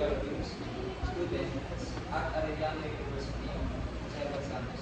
interviews students at Arellano University sa ibang campus.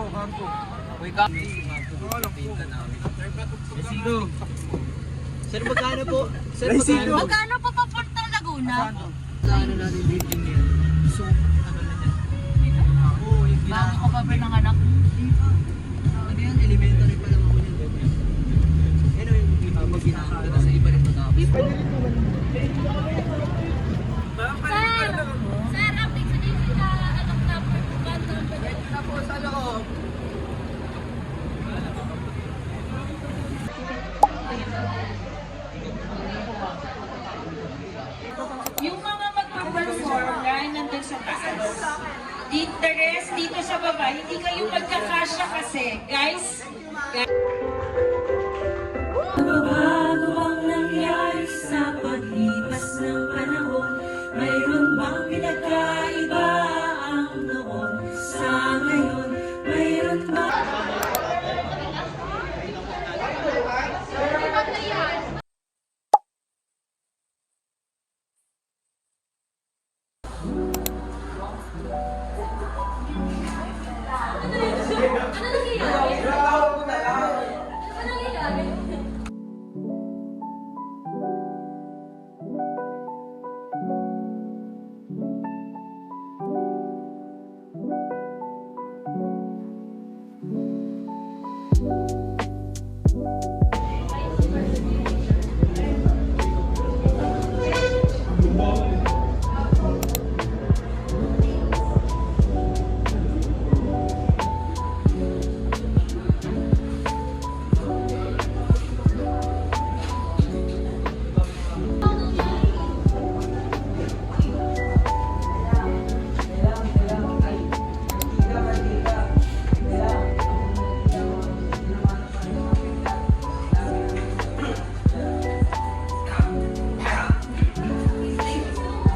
Campo. Uy, campo. Pinta namin. Resido. Sir, magkano po? Sir, Magkano po papunta Laguna? Ano natin building niya? So, ano na niya? Oo, yung Bago ko pa ba ng anak? Ano yan? Elementary pa lang ako niyan. Ano yung pag ginagawa sa iba rin matapos? Sir! Sir, update sa dito na anong number po ba? Na po, sana ko. Yung mga magpa-perform na nandun sa taas. The rest dito sa baba, hindi kayo magkakasya kasi. Guys, Bago ang nangyari sa paglipas ng panahon? Mayroon bang pinagkaiba ang noon sa ngayon? Mayroon ba?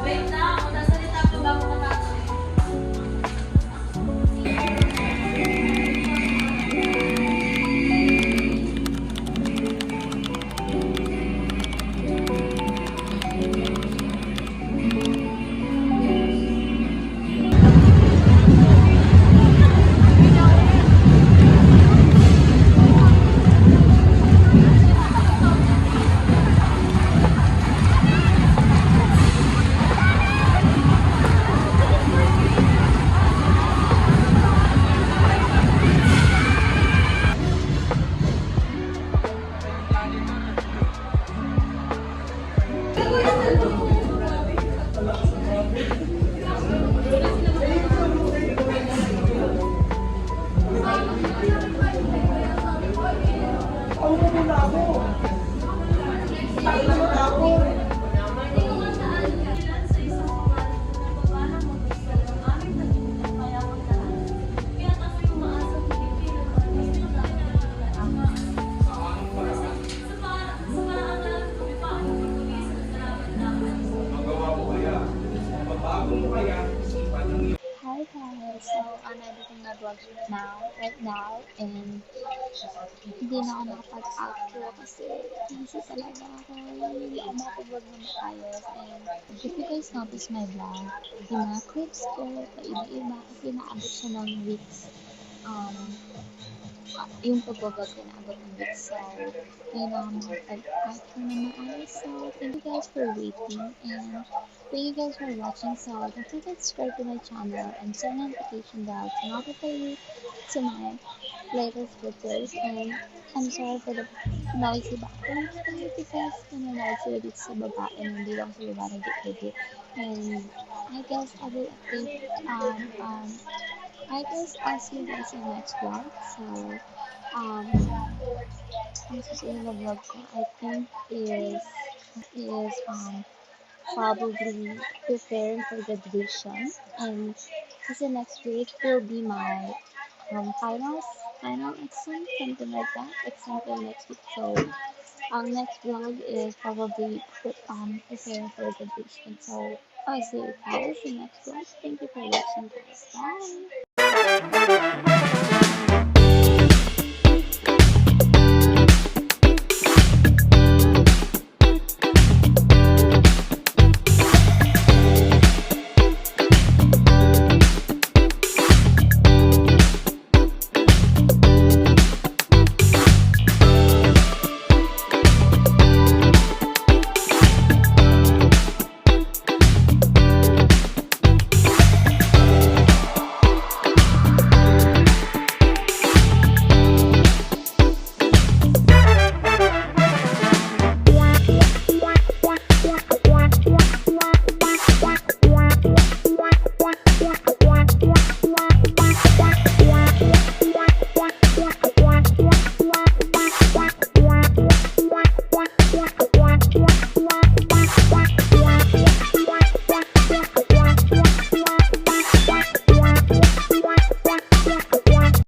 wait na. Kung nasalita ko ba ako nakatuloy? Hi guys, so I'm editing my vlog right now, and hindi na ako nakapag-outro kasi busy talaga ako. Hindi ako makapag-vlog na maayos. And if you guys notice my vlog, yung mga clips ko, paiba-iba kasi naabot siya ng weeks. Yung pag-vlog ko naabot ng weeks. So, ngayon lang ako makapag-outro na maayos. So, thank you guys for waiting and thank you guys for watching. So, don't forget to subscribe to my channel and turn notification bell to notify you to my latest videos. And I'm sorry for the noisy background today because nanonood sila dito sa baba and hindi lang sa baba nag-edit. And I guess I will update, I guess I'll see you guys in the next vlog. So, ang susunod na vlog ko, I think is probably preparing for graduation. And kasi next week will be my final exam, something like that, exam for next week. So, next vlog is probably preparing for graduation. So, I'll see you guys in the next vlog. Thank you for watching, guys. Bye!